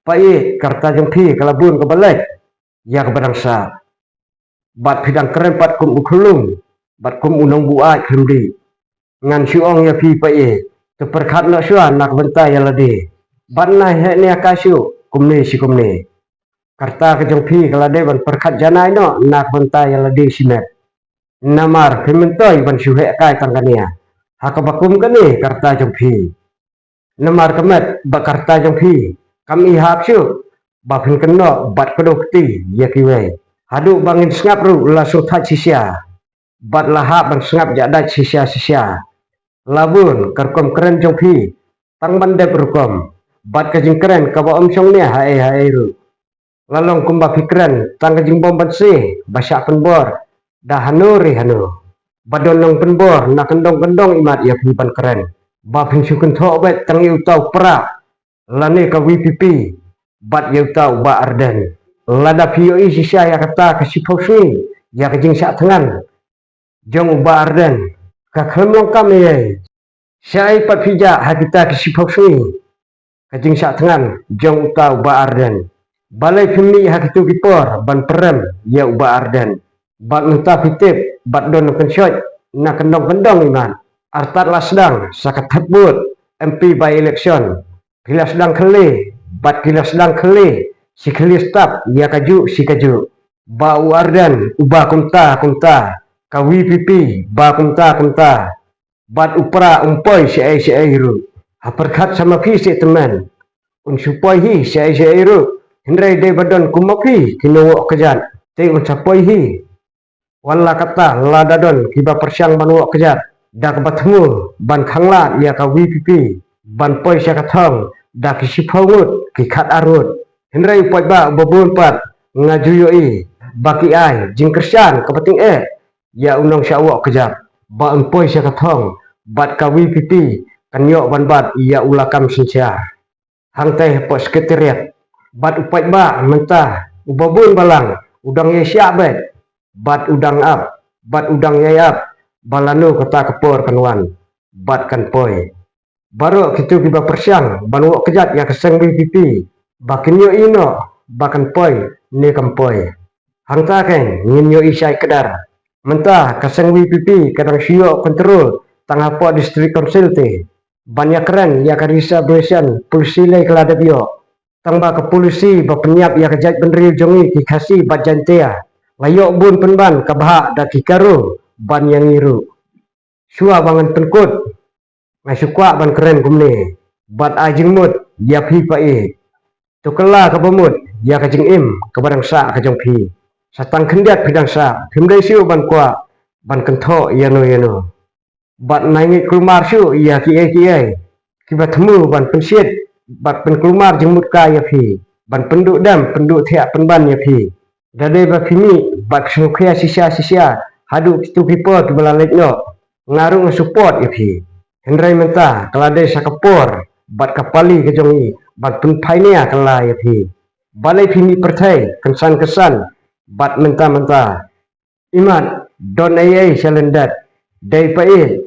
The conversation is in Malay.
Pai karta jengpi kalabun ke balik ya ke barangsa bat pidang keren pat kum ukulung bat kum unong buat kendi ngan syuong ya pi pai teperkat nak syua nak bentai ya lade bat na he ni akasyu kumne si kumne karta ke jengpi kalade ban perkat janai no nak bentai ya lade sinet namar pimentoi ban syuhe kai tangkania hakabakum kani karta jengpi namar kemet bakarta jengpi kami hak syu bafin keno bat kedokti ya kiwe hadu bangin sengap ru la suthat sisia bat lahap bang sengap jadat sisia labun karkom keren jongpi tang bandep rukom bat kajing keren kaba omsong ni hae ru lalong kumba fikren tang kajing bom banse basak penbor dah hanuri hanu badonong penbor nak kendong imat ya ban keren bafin syukun tho bet tang yu tau pra lane ka WPP bat yau tau ba arden lada POI sisa ya kata ke siposni ya ke jing sak tengan jong ba arden ka klemong kami sai pat pija hakita ke siposni ke jing sak tengan jong tau ba arden balai pimi hakitu kipor ban perem ya ba arden bat mentah fitip bat don kensyot na kendong iman artat lasdang sakat tebut MP by election kila sedang kele bat kila sedang kele si kele staf ya kaju si kaju bau ardan ubah kumta ka WPP ba kumta bat upra umpoi si hiru haperkat sama visi teman un supoi hi si hiru hindrai de badon kumopi kinowo kejat te un sapoi hi wala kata ladadon kiba persyang banuwo kejat dak batmu ban khangla ya ka WPP ban poi sia kathong dak siphongut ki khat arut hindrai poi ba bobon pat ngajuyo baki ai jing kersian kepenting ya unong syawo kejap ba poi sia kathong bat ka WPP kanyo ban bat ya ulakam sinsia hang teh pos sekretariat bat upai ba mentah ubabun balang udang ye sia bet bat udang ap bat udang ye ap balanu kata kepor kanuan bat kan poi baru kita kiba persyang banuok kejat ya keseng WPP bakinyo ino bakan poi ni kampoi hangta ken nginyo isai kedar mentah keseng WPP kadang sio kontrol tangah po distrik konsil te banyak keren ya karisa besan polisi lay kelada bio tangba ke polisi bapenyap ya kejat benril jongi kikasi bajantea layok bun penban kabah da kikaru ban yang iru sua bangan penkut ngai sukwa ban keren kumne bat ajing mut ya pi pai tukela ka bamut ya ka jing im ka barang sa ka jong pi satang kendiat bidang sa himdai siu ban kwa ban kentho yano bat naingi kulmar siu ya ki ki batmu ban pensiet bat pen kulmar jing mut ka ya pi ban penduk dam penduk thia penban ya pi dade ba pimi bat sukya sisia hadu tu pipo tu balalet no ngarung support ya pi Hendrai mentah kelade sakapor bat kapali kejongi bat penpainia kala ya pi balai pimi pertai kesan bat mentah imat don ayai salendat dai pai